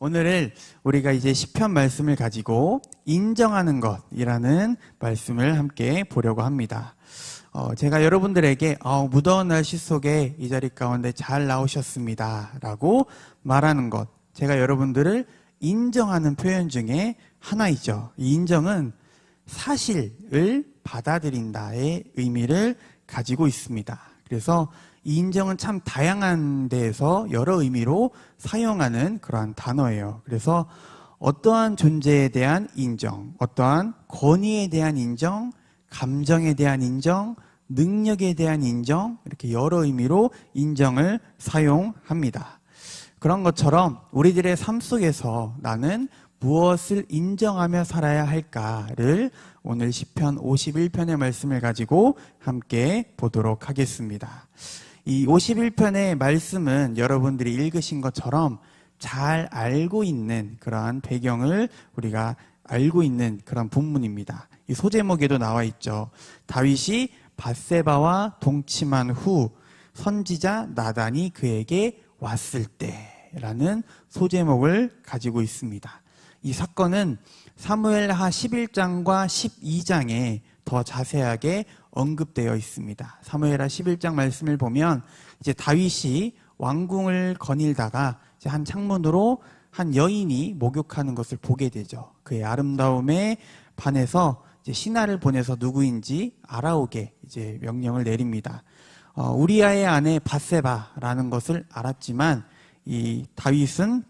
오늘은 우리가 이제 시편 말씀을 가지고 인정하는 것이라는 말씀을 함께 보려고 합니다. 제가 여러분들에게 무더운 날씨 속에 이 자리 가운데 잘 나오셨습니다 라고 말하는 것, 제가 여러분들을 인정하는 표현 중에 하나이죠. 이 인정은 사실을 받아들인다의 의미를 가지고 있습니다. 그래서 이 인정은 참 다양한 데에서 여러 의미로 사용하는 그러한 단어예요. 그래서 어떠한 존재에 대한 인정, 어떠한 권위에 대한 인정, 감정에 대한 인정, 능력에 대한 인정, 이렇게 여러 의미로 인정을 사용합니다. 그런 것처럼 우리들의 삶 속에서 나는 무엇을 인정하며 살아야 할까를 오늘 시편 51편의 말씀을 가지고 함께 보도록 하겠습니다. 이 51편의 말씀은 여러분들이 읽으신 것처럼 잘 알고 있는 그러한 배경을 우리가 알고 있는 그런 본문입니다. 이 소제목에도 나와 있죠. 다윗이 밧세바와 동침한 후 선지자 나단이 그에게 왔을 때라는 소제목을 가지고 있습니다. 이 사건은 사무엘하 11장과 12장에 더 자세하게 언급되어 있습니다. 사무엘하 11장 말씀을 보면 이제 다윗이 왕궁을 거닐다가 이제 한 창문으로 한 여인이 목욕하는 것을 보게 되죠. 그의 아름다움에 반해서 이제 신하를 보내서 누구인지 알아오게 이제 명령을 내립니다. 우리아의 아내 밧세바라는 것을 알았지만 이 다윗은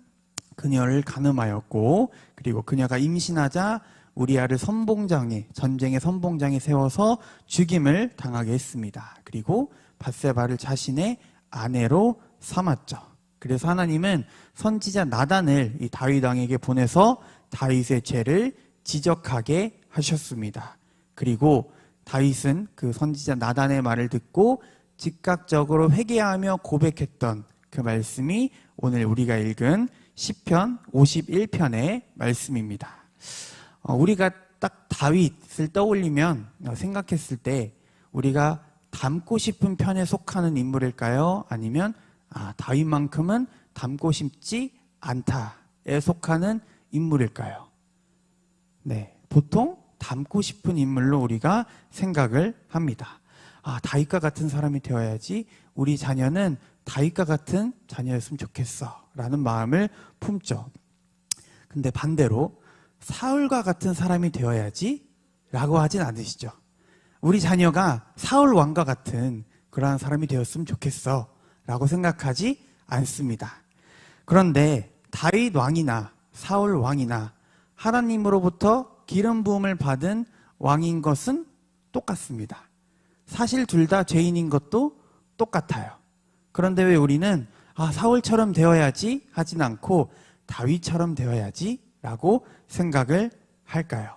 그녀를 간음하였고, 그리고 그녀가 임신하자 우리아를 전쟁의 선봉장에 세워서 죽임을 당하게 했습니다. 그리고 밧세바를 자신의 아내로 삼았죠. 그래서 하나님은 선지자 나단을 이 다윗 왕에게 보내서 다윗의 죄를 지적하게 하셨습니다. 그리고 다윗은 그 선지자 나단의 말을 듣고 즉각적으로 회개하며 고백했던 그 말씀이 오늘 우리가 읽은 시편 51편의 말씀입니다. 우리가 딱 다윗을 떠올리면 생각했을 때 우리가 닮고 싶은 편에 속하는 인물일까요? 아니면 다윗만큼은 닮고 싶지 않다에 속하는 인물일까요? 네, 보통 닮고 싶은 인물로 우리가 생각을 합니다. 다윗과 같은 사람이 되어야지 우리 자녀는 다윗과 같은 자녀였으면 좋겠어 라는 마음을 품죠. 근데 반대로 사울과 같은 사람이 되어야지 라고 하진 않으시죠. 우리 자녀가 사울 왕과 같은 그러한 사람이 되었으면 좋겠어 라고 생각하지 않습니다. 그런데 다윗 왕이나 사울 왕이나 하나님으로부터 기름 부음을 받은 왕인 것은 똑같습니다. 사실 둘 다 죄인인 것도 똑같아요. 그런데 왜 우리는 사울처럼 되어야지 하진 않고 다윗처럼 되어야지 라고 생각을 할까요?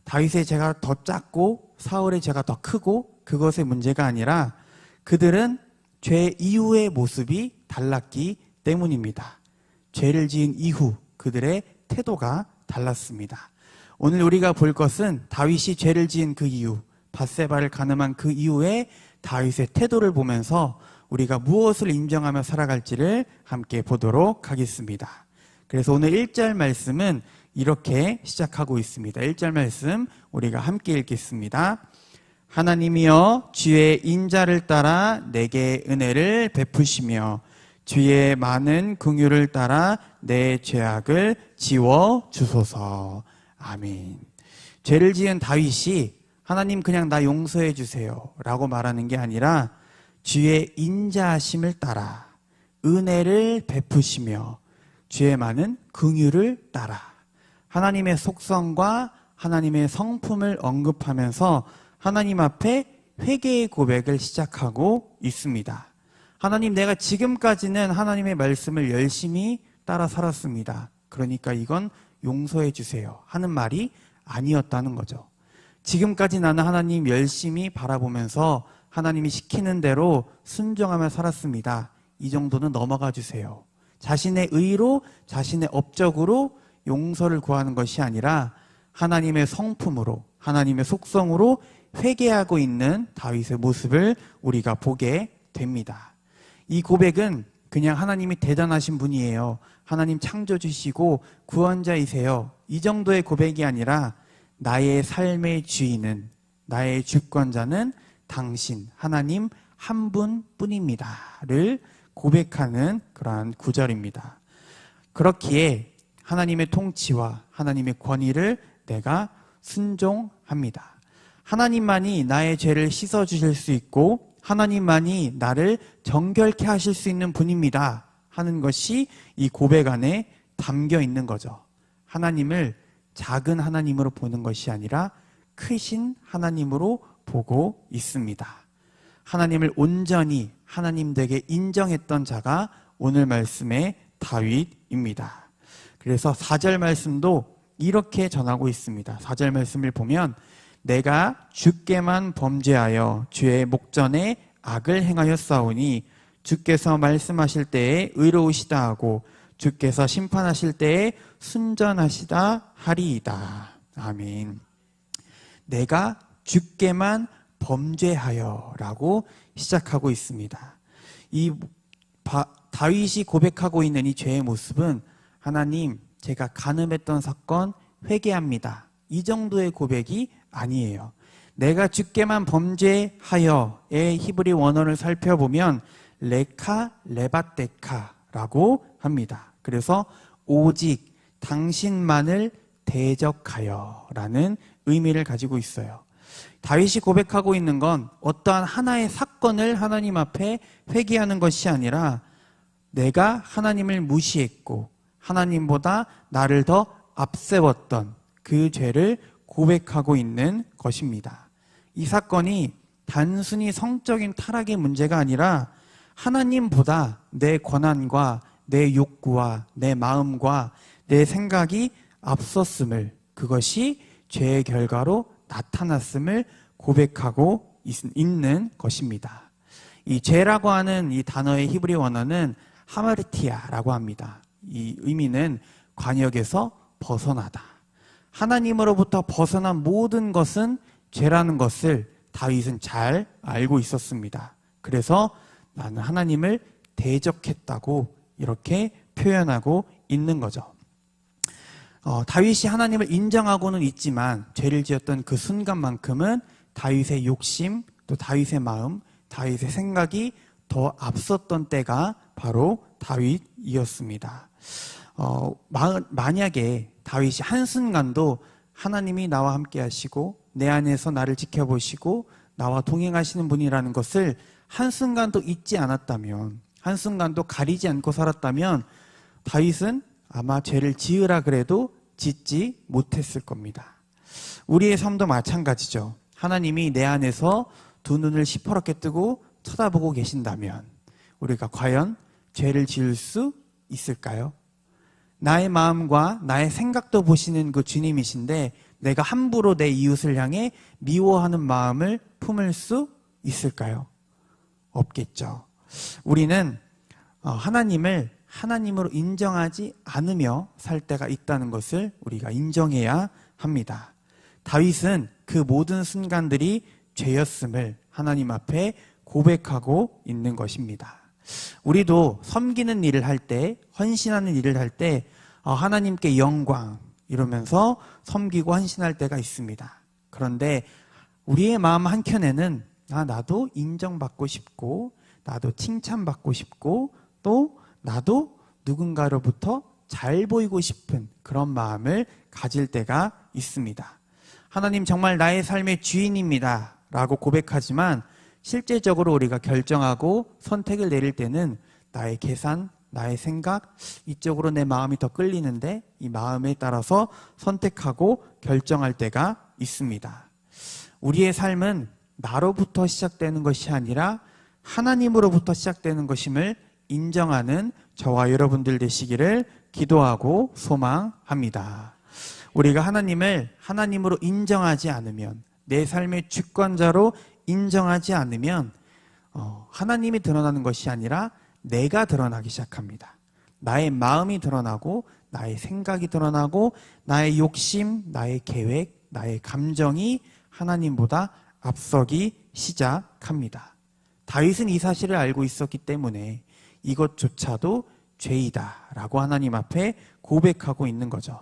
다윗의 죄가 더 작고 사울의 죄가 더 크고 그것의 문제가 아니라 그들은 죄 이후의 모습이 달랐기 때문입니다. 죄를 지은 이후 그들의 태도가 달랐습니다. 오늘 우리가 볼 것은 다윗이 죄를 지은 그 이후, 밧세바를 간음한 그 이후에 다윗의 태도를 보면서 우리가 무엇을 인정하며 살아갈지를 함께 보도록 하겠습니다. 그래서 오늘 1절 말씀은 이렇게 시작하고 있습니다. 1절 말씀 우리가 함께 읽겠습니다. 하나님이여 주의 인자를 따라 내게 은혜를 베푸시며 주의 많은 긍휼을 따라 내 죄악을 지워 주소서. 아멘. 죄를 지은 다윗이 하나님 그냥 나 용서해 주세요 라고 말하는 게 아니라 주의 인자하심을 따라 은혜를 베푸시며 주의 많은 긍휼을 따라 하나님의 속성과 하나님의 성품을 언급하면서 하나님 앞에 회개의 고백을 시작하고 있습니다. 하나님, 내가 지금까지는 하나님의 말씀을 열심히 따라 살았습니다. 그러니까 이건 용서해 주세요 하는 말이 아니었다는 거죠. 지금까지 나는 하나님 열심히 바라보면서 하나님이 시키는 대로 순종하며 살았습니다. 이 정도는 넘어가 주세요. 자신의 의로, 자신의 업적으로 용서를 구하는 것이 아니라 하나님의 성품으로, 하나님의 속성으로 회개하고 있는 다윗의 모습을 우리가 보게 됩니다. 이 고백은 그냥 하나님이 대단하신 분이에요, 하나님 창조주시고 구원자이세요. 이 정도의 고백이 아니라 나의 삶의 주인은, 나의 주권자는 당신 하나님 한 분뿐입니다를 고백하는 그러한 구절입니다. 그렇기에 하나님의 통치와 하나님의 권위를 내가 순종합니다. 하나님만이 나의 죄를 씻어주실 수 있고 하나님만이 나를 정결케 하실 수 있는 분입니다 하는 것이 이 고백 안에 담겨 있는 거죠. 하나님을 작은 하나님으로 보는 것이 아니라 크신 하나님으로 보고 있습니다. 하나님을 온전히 하나님 되게 인정했던 자가 오늘 말씀의 다윗입니다. 그래서 4절 말씀도 이렇게 전하고 있습니다. 4절 말씀을 보면 내가 주께만 범죄하여 주의 목전에 악을 행하였사오니 주께서 말씀하실 때에 의로우시다 하고 주께서 심판하실 때에 순전하시다 하리이다. 아멘. 내가 주께만 범죄하여 라고 시작하고 있습니다. 이 다윗이 고백하고 있는 이 죄의 모습은 하나님, 제가 간음했던 사건 회개합니다. 이 정도의 고백이 아니에요. 내가 주께만 범죄하여의 히브리 원어를 살펴보면 레카 레바테카라고 합니다. 그래서 오직 당신만을 대적하여 라는 의미를 가지고 있어요. 다윗이 고백하고 있는 건 어떠한 하나의 사건을 하나님 앞에 회개하는 것이 아니라 내가 하나님을 무시했고 하나님보다 나를 더 앞세웠던 그 죄를 고백하고 있는 것입니다. 이 사건이 단순히 성적인 타락의 문제가 아니라 하나님보다 내 권한과 내 욕구와 내 마음과 내 생각이 앞섰음을, 그것이 죄의 결과로 나타났음을 고백하고 있는 것입니다. 이 죄라고 하는 이 단어의 히브리 원어는 하마르티아라고 합니다. 이 의미는 관역에서 벗어나다. 하나님으로부터 벗어난 모든 것은 죄라는 것을 다윗은 잘 알고 있었습니다. 그래서 나는 하나님을 대적했다고 이렇게 표현하고 있는 거죠. 다윗이 하나님을 인정하고는 있지만 죄를 지었던 그 순간만큼은 다윗의 욕심, 또 다윗의 마음, 다윗의 생각이 더 앞섰던 때가 바로 다윗이었습니다. 만약에 다윗이 한순간도 하나님이 나와 함께 하시고 내 안에서 나를 지켜보시고 나와 동행하시는 분이라는 것을 한순간도 잊지 않았다면, 한순간도 가리지 않고 살았다면 다윗은 아마 죄를 지으라 그래도 짓지 못했을 겁니다. 우리의 삶도 마찬가지죠. 하나님이 내 안에서 두 눈을 시퍼렇게 뜨고 쳐다보고 계신다면 우리가 과연 죄를 지을 수 있을까요? 나의 마음과 나의 생각도 보시는 그 주님이신데 내가 함부로 내 이웃을 향해 미워하는 마음을 품을 수 있을까요? 없겠죠. 우리는 하나님을 하나님으로 인정하지 않으며 살 때가 있다는 것을 우리가 인정해야 합니다. 다윗은 그 모든 순간들이 죄였음을 하나님 앞에 고백하고 있는 것입니다. 우리도 섬기는 일을 할 때, 헌신하는 일을 할 때 하나님께 영광 이러면서 섬기고 헌신할 때가 있습니다. 그런데 우리의 마음 한켠에는 나도 인정받고 싶고 나도 칭찬받고 싶고 또 나도 누군가로부터 잘 보이고 싶은 그런 마음을 가질 때가 있습니다. 하나님 정말 나의 삶의 주인입니다 라고 고백하지만 실제적으로 우리가 결정하고 선택을 내릴 때는 나의 계산, 나의 생각, 이쪽으로 내 마음이 더 끌리는데 이 마음에 따라서 선택하고 결정할 때가 있습니다. 우리의 삶은 나로부터 시작되는 것이 아니라 하나님으로부터 시작되는 것임을 인정하는 저와 여러분들 되시기를 기도하고 소망합니다. 우리가 하나님을 하나님으로 인정하지 않으면, 내 삶의 주권자로 인정하지 않으면 하나님이 드러나는 것이 아니라 내가 드러나기 시작합니다. 나의 마음이 드러나고 나의 생각이 드러나고 나의 욕심, 나의 계획, 나의 감정이 하나님보다 앞서기 시작합니다. 다윗은 이 사실을 알고 있었기 때문에 이것조차도 죄이다 라고 하나님 앞에 고백하고 있는 거죠.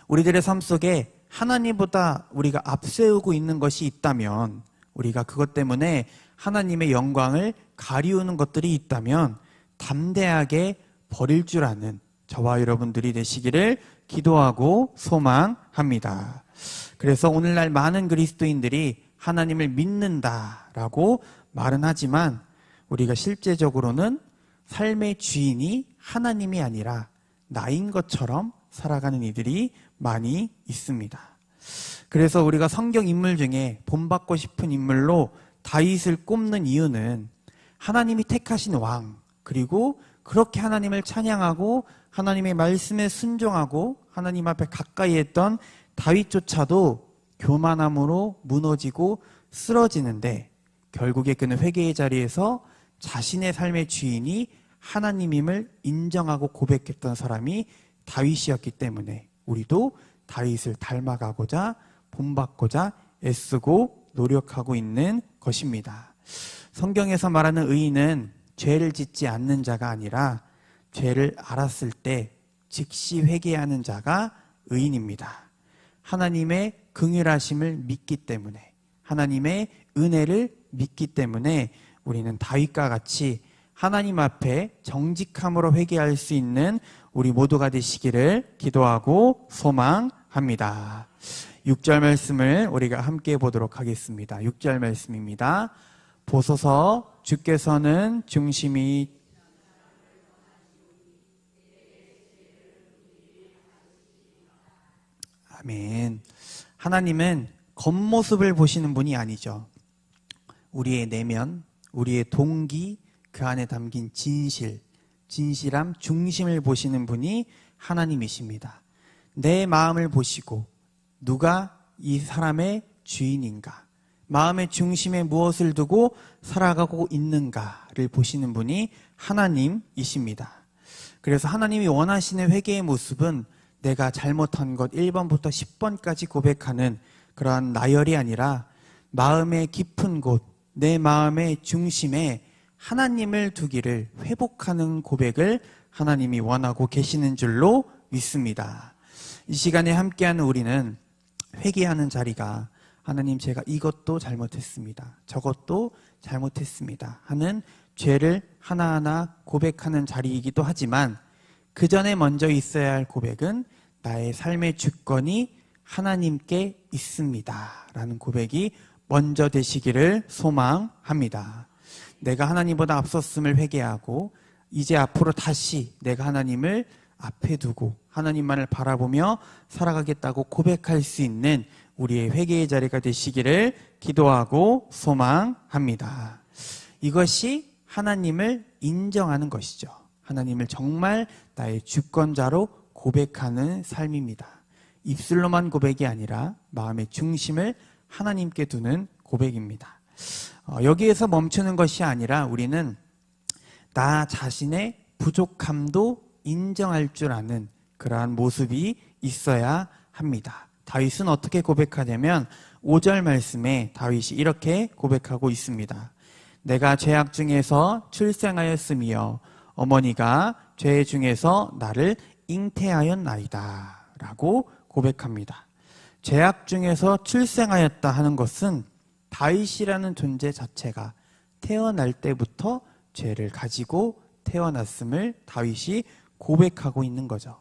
우리들의 삶 속에 하나님보다 우리가 앞세우고 있는 것이 있다면, 우리가 그것 때문에 하나님의 영광을 가리우는 것들이 있다면 담대하게 버릴 줄 아는 저와 여러분들이 되시기를 기도하고 소망합니다. 그래서 오늘날 많은 그리스도인들이 하나님을 믿는다라고 말은 하지만 우리가 실제적으로는 삶의 주인이 하나님이 아니라 나인 것처럼 살아가는 이들이 많이 있습니다. 그래서 우리가 성경 인물 중에 본받고 싶은 인물로 다윗을 꼽는 이유는 하나님이 택하신 왕, 그리고 그렇게 하나님을 찬양하고 하나님의 말씀에 순종하고 하나님 앞에 가까이 했던 다윗조차도 교만함으로 무너지고 쓰러지는데, 결국에 그는 회개의 자리에서 자신의 삶의 주인이 하나님임을 인정하고 고백했던 사람이 다윗이었기 때문에 우리도 다윗을 닮아가고자 본받고자 애쓰고 노력하고 있는 것입니다. 성경에서 말하는 의인은 죄를 짓지 않는 자가 아니라 죄를 알았을 때 즉시 회개하는 자가 의인입니다. 하나님의 긍휼하심을 믿기 때문에, 하나님의 은혜를 믿기 때문에 우리는 다윗과 같이 하나님 앞에 정직함으로 회개할 수 있는 우리 모두가 되시기를 기도하고 소망합니다. 6절 말씀을 우리가 함께 보도록 하겠습니다. 6절 말씀입니다. 보소서, 주께서는 중심이 아멘. 하나님은 겉모습을 보시는 분이 아니죠. 우리의 내면, 우리의 동기, 그 안에 담긴 진실함, 중심을 보시는 분이 하나님이십니다. 내 마음을 보시고 누가 이 사람의 주인인가, 마음의 중심에 무엇을 두고 살아가고 있는가를 보시는 분이 하나님이십니다. 그래서 하나님이 원하시는 회개의 모습은 내가 잘못한 것 1번부터 10번까지 고백하는 그러한 나열이 아니라 마음의 깊은 곳, 내 마음의 중심에 하나님을 두기를 회복하는 고백을 하나님이 원하고 계시는 줄로 믿습니다. 이 시간에 함께하는 우리는 회개하는 자리가 하나님, 제가 이것도 잘못했습니다, 저것도 잘못했습니다 하는 죄를 하나하나 고백하는 자리이기도 하지만, 그 전에 먼저 있어야 할 고백은 나의 삶의 주권이 하나님께 있습니다 라는 고백이 먼저 되시기를 소망합니다. 내가 하나님보다 앞섰음을 회개하고 이제 앞으로 다시 내가 하나님을 앞에 두고 하나님만을 바라보며 살아가겠다고 고백할 수 있는 우리의 회개의 자리가 되시기를 기도하고 소망합니다. 이것이 하나님을 인정하는 것이죠. 하나님을 정말 나의 주권자로 고백하는 삶입니다. 입술로만 고백이 아니라 마음의 중심을 하나님께 두는 고백입니다. 여기에서 멈추는 것이 아니라 우리는 나 자신의 부족함도 인정할 줄 아는 그러한 모습이 있어야 합니다. 다윗은 어떻게 고백하냐면 5절 말씀에 다윗이 이렇게 고백하고 있습니다. 내가 죄악 중에서 출생하였으며 어머니가 죄 중에서 나를 잉태하였나이다 라고 고백합니다. 죄악 중에서 출생하였다 하는 것은 다윗이라는 존재 자체가 태어날 때부터 죄를 가지고 태어났음을 다윗이 고백하고 있는 거죠.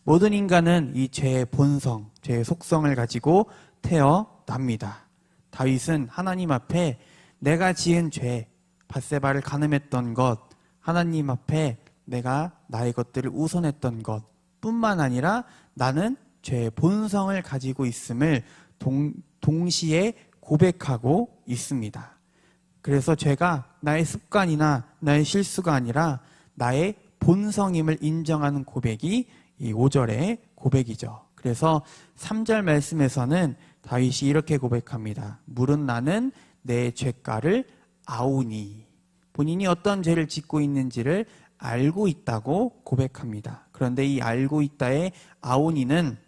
모든 인간은 이 죄의 본성, 죄의 속성을 가지고 태어납니다. 다윗은 하나님 앞에 내가 지은 죄, 밧세바를 간음했던 것, 하나님 앞에 내가 나의 것들을 우선했던 것 뿐만 아니라 나는 죄의 본성을 가지고 있음을 동시에 고백하고 있습니다. 그래서 죄가 나의 습관이나 나의 실수가 아니라 나의 본성임을 인정하는 고백이 이 5절의 고백이죠. 그래서 3절 말씀에서는 다윗이 이렇게 고백합니다. 물은 나는 내 죄가를 아오니. 본인이 어떤 죄를 짓고 있는지를 알고 있다고 고백합니다. 그런데 이 알고 있다의 아오니는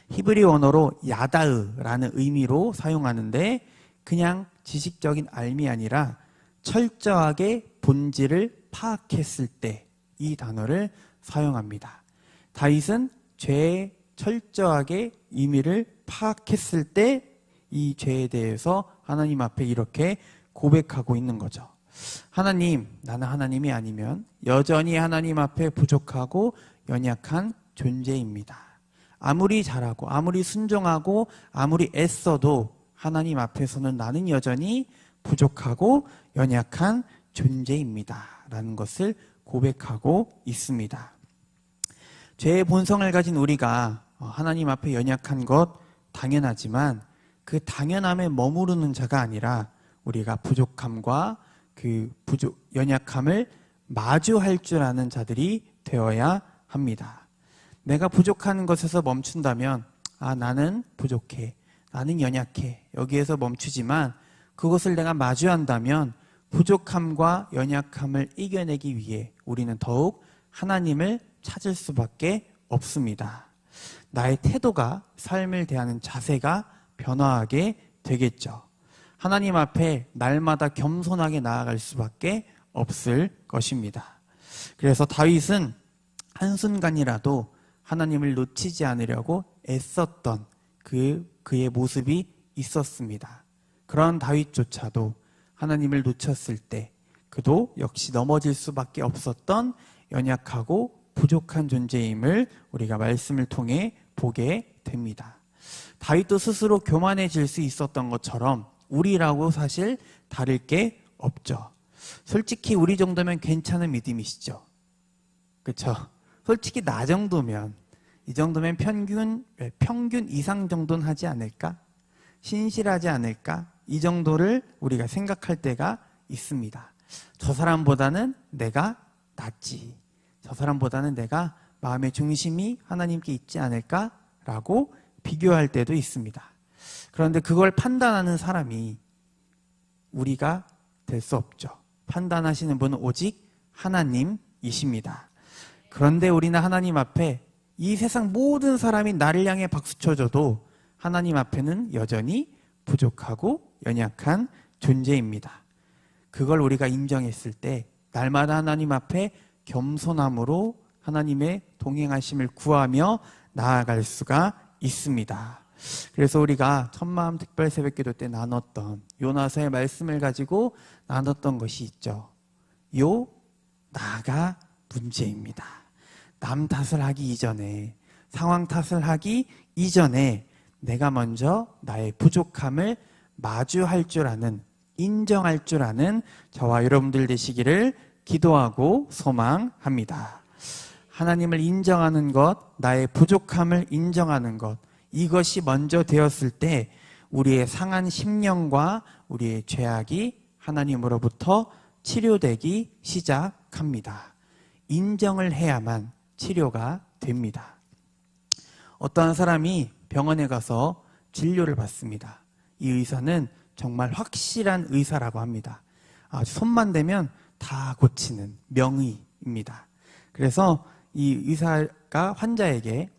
히브리 언어로 야다으라는 의미로 사용하는데, 그냥 지식적인 알미 아니라 철저하게 본질을 파악했을 때 이 단어를 사용합니다. 다윗은 죄의 철저하게 의미를 파악했을 때 이 죄에 대해서 하나님 앞에 이렇게 고백하고 있는 거죠. 하나님, 나는 하나님이 아니면 여전히 하나님 앞에 부족하고 연약한 존재입니다. 아무리 잘하고 아무리 순종하고 아무리 애써도 하나님 앞에서는 나는 여전히 부족하고 연약한 존재입니다. 라는 것을 고백하고 있습니다. 죄의 본성을 가진 우리가 하나님 앞에 연약한 것 당연하지만 그 당연함에 머무르는 자가 아니라 우리가 부족함과 그 연약함을 마주할 줄 아는 자들이 되어야 합니다. 내가 부족한 것에서 멈춘다면 나는 부족해, 나는 연약해, 여기에서 멈추지만 그것을 내가 마주한다면 부족함과 연약함을 이겨내기 위해 우리는 더욱 하나님을 찾을 수밖에 없습니다. 나의 태도가, 삶을 대하는 자세가 변화하게 되겠죠. 하나님 앞에 날마다 겸손하게 나아갈 수밖에 없을 것입니다. 그래서 다윗은 한순간이라도 하나님을 놓치지 않으려고 애썼던 그의 모습이 있었습니다. 그런 다윗조차도 하나님을 놓쳤을 때 그도 역시 넘어질 수밖에 없었던 연약하고 부족한 존재임을 우리가 말씀을 통해 보게 됩니다. 다윗도 스스로 교만해질 수 있었던 것처럼 우리라고 사실 다를 게 없죠. 솔직히 우리 정도면 괜찮은 믿음이시죠. 그렇죠? 솔직히 나 정도면, 이 정도면 평균 이상 정도는 하지 않을까? 신실하지 않을까? 이 정도를 우리가 생각할 때가 있습니다. 저 사람보다는 내가 낫지. 저 사람보다는 내가 마음의 중심이 하나님께 있지 않을까라고 비교할 때도 있습니다. 그런데 그걸 판단하는 사람이 우리가 될 수 없죠. 판단하시는 분은 오직 하나님이십니다. 그런데 우리는 하나님 앞에 이 세상 모든 사람이 나를 향해 박수 쳐줘도 하나님 앞에는 여전히 부족하고 연약한 존재입니다. 그걸 우리가 인정했을 때 날마다 하나님 앞에 겸손함으로 하나님의 동행하심을 구하며 나아갈 수가 있습니다. 그래서 우리가 첫마음 특별 새벽기도 때 나눴던 요나서의 말씀을 가지고 나눴던 것이 있죠. 나가 문제입니다. 남 탓을 하기 이전에, 상황 탓을 하기 이전에 내가 먼저 나의 부족함을 마주할 줄 아는, 인정할 줄 아는 저와 여러분들 되시기를 기도하고 소망합니다. 하나님을 인정하는 것, 나의 부족함을 인정하는 것, 이것이 먼저 되었을 때 우리의 상한 심령과 우리의 죄악이 하나님으로부터 치료되기 시작합니다. 인정을 해야만 치료가 됩니다. 어떠한 사람이 병원에 가서 진료를 받습니다. 이 의사는 정말 확실한 의사라고 합니다. 손만 대면 다 고치는 명의입니다. 그래서 이 의사가 환자에게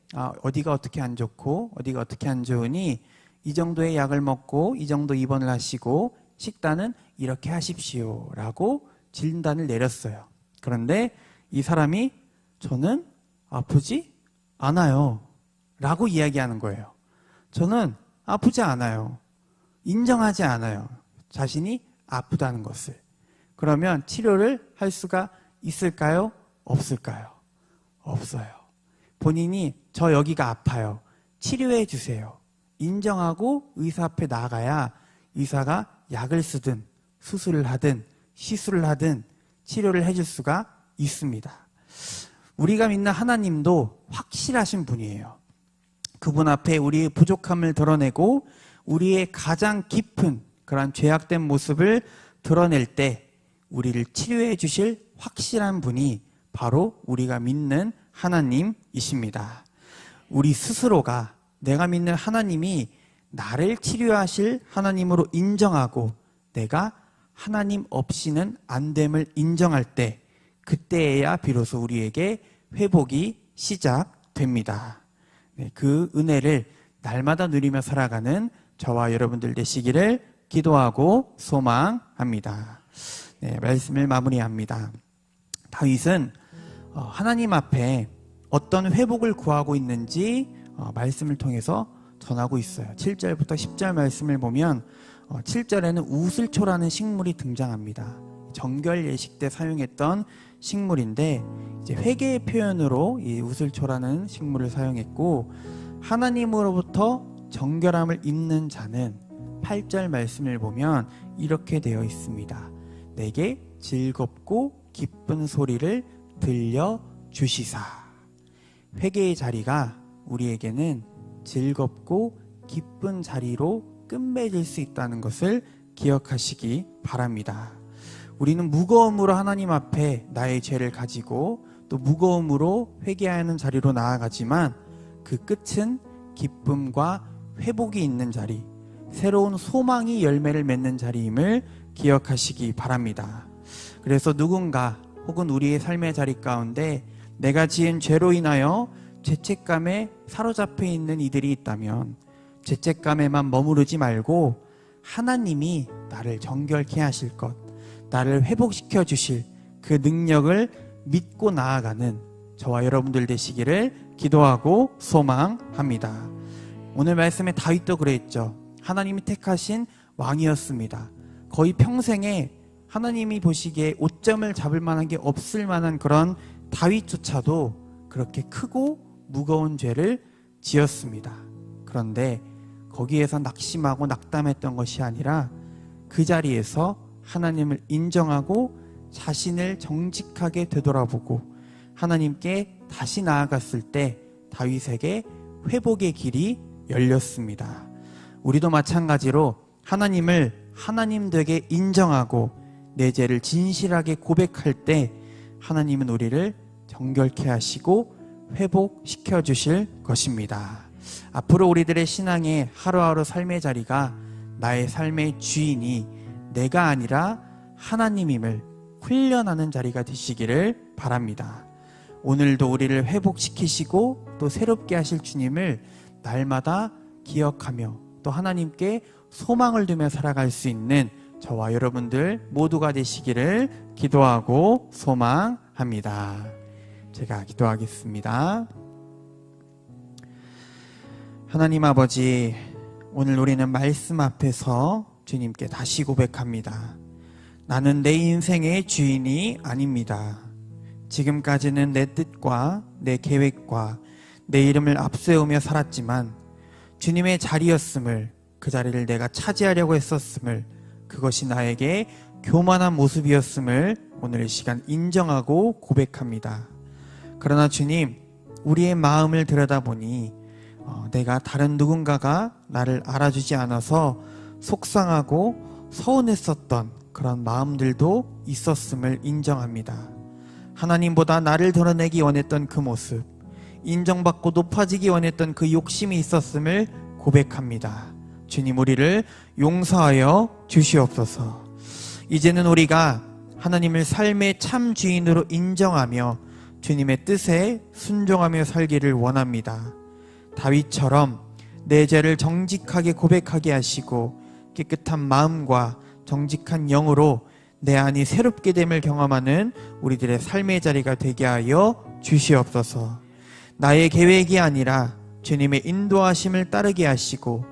어디가 어떻게 안 좋고 어디가 어떻게 안 좋으니 이 정도의 약을 먹고 이 정도 입원을 하시고 식단은 이렇게 하십시오 라고 진단을 내렸어요. 그런데 이 사람이 저는 아프지 않아요 라고 이야기하는 거예요. 저는 아프지 않아요. 인정하지 않아요. 자신이 아프다는 것을. 그러면 치료를 할 수가 있을까요? 없을까요? 없어요. 본인이 저 여기가 아파요. 치료해 주세요. 인정하고 의사 앞에 나가야 의사가 약을 쓰든 수술을 하든 시술을 하든 치료를 해줄 수가 있습니다. 우리가 믿는 하나님도 확실하신 분이에요. 그분 앞에 우리의 부족함을 드러내고 우리의 가장 깊은 그런 죄악된 모습을 드러낼 때 우리를 치료해 주실 확실한 분이 바로 우리가 믿는 하나님이십니다. 우리 스스로가 내가 믿는 하나님이 나를 치료하실 하나님으로 인정하고 내가 하나님 없이는 안 됨을 인정할 때 그때에야 비로소 우리에게 회복이 시작됩니다. 그 은혜를 날마다 누리며 살아가는 저와 여러분들 되시기를 기도하고 소망합니다. 말씀을 마무리합니다. 다윗은 하나님 앞에 어떤 회복을 구하고 있는지 말씀을 통해서 전하고 있어요. 7절부터 10절 말씀을 보면 7절에는 우슬초라는 식물이 등장합니다. 정결 예식 때 사용했던 식물인데 이제 회개의 표현으로 이 우슬초라는 식물을 사용했고, 하나님으로부터 정결함을 입는 자는 8절 말씀을 보면 이렇게 되어 있습니다. 내게 즐겁고 기쁜 소리를 들려주시사. 회개의 자리가 우리에게는 즐겁고 기쁜 자리로 끝맺을 수 있다는 것을 기억하시기 바랍니다. 우리는 무거움으로 하나님 앞에 나의 죄를 가지고 또 무거움으로 회개하는 자리로 나아가지만 그 끝은 기쁨과 회복이 있는 자리, 새로운 소망이 열매를 맺는 자리임을 기억하시기 바랍니다. 그래서 누군가 혹은 우리의 삶의 자리 가운데 내가 지은 죄로 인하여 죄책감에 사로잡혀 있는 이들이 있다면 죄책감에만 머무르지 말고 하나님이 나를 정결케 하실 것, 나를 회복시켜 주실 그 능력을 믿고 나아가는 저와 여러분들 되시기를 기도하고 소망합니다. 오늘 말씀에 다윗도 그랬죠. 하나님이 택하신 왕이었습니다. 거의 평생에 하나님이 보시기에 오점을 잡을 만한 게 없을 만한 그런 다윗조차도 그렇게 크고 무거운 죄를 지었습니다. 그런데 거기에서 낙심하고 낙담했던 것이 아니라 그 자리에서 하나님을 인정하고 자신을 정직하게 되돌아보고 하나님께 다시 나아갔을 때 다윗에게 회복의 길이 열렸습니다. 우리도 마찬가지로 하나님을 하나님 되게 인정하고 내 죄를 진실하게 고백할 때 하나님은 우리를 정결케 하시고 회복시켜 주실 것입니다. 앞으로 우리들의 신앙의 하루하루 삶의 자리가 나의 삶의 주인이 내가 아니라 하나님임을 훈련하는 자리가 되시기를 바랍니다. 오늘도 우리를 회복시키시고 또 새롭게 하실 주님을 날마다 기억하며 또 하나님께 소망을 두며 살아갈 수 있는 저와 여러분들 모두가 되시기를 기도하고 소망합니다. 제가 기도하겠습니다. 하나님 아버지, 오늘 우리는 말씀 앞에서 주님께 다시 고백합니다. 나는 내 인생의 주인이 아닙니다. 지금까지는 내 뜻과 내 계획과 내 이름을 앞세우며 살았지만 주님의 자리였음을, 그 자리를 내가 차지하려고 했었음을, 그것이 나에게 교만한 모습이었음을 오늘 이 시간 인정하고 고백합니다. 그러나 주님, 우리의 마음을 들여다보니 내가 다른 누군가가 나를 알아주지 않아서 속상하고 서운했었던 그런 마음들도 있었음을 인정합니다. 하나님보다 나를 드러내기 원했던 그 모습, 인정받고 높아지기 원했던 그 욕심이 있었음을 고백합니다. 주님, 우리를 용서하여 주시옵소서. 이제는 우리가 하나님을 삶의 참 주인으로 인정하며 주님의 뜻에 순종하며 살기를 원합니다. 다윗처럼 내 죄를 정직하게 고백하게 하시고 깨끗한 마음과 정직한 영으로 내 안이 새롭게 됨을 경험하는 우리들의 삶의 자리가 되게 하여 주시옵소서. 나의 계획이 아니라 주님의 인도하심을 따르게 하시고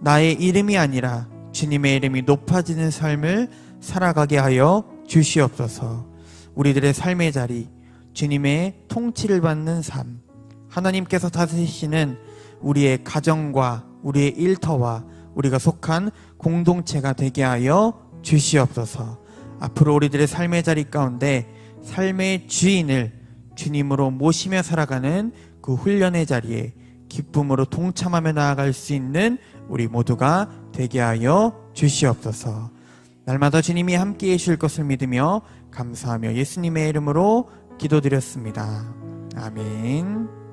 나의 이름이 아니라 주님의 이름이 높아지는 삶을 살아가게 하여 주시옵소서. 우리들의 삶의 자리, 주님의 통치를 받는 삶, 하나님께서 다스리시는 우리의 가정과 우리의 일터와 우리가 속한 공동체가 되게 하여 주시옵소서. 앞으로 우리들의 삶의 자리 가운데 삶의 주인을 주님으로 모시며 살아가는 그 훈련의 자리에 기쁨으로 동참하며 나아갈 수 있는 우리 모두가 되게 하여 주시옵소서. 날마다 주님이 함께해 주실 것을 믿으며 감사하며 예수님의 이름으로 기도드렸습니다. 아멘.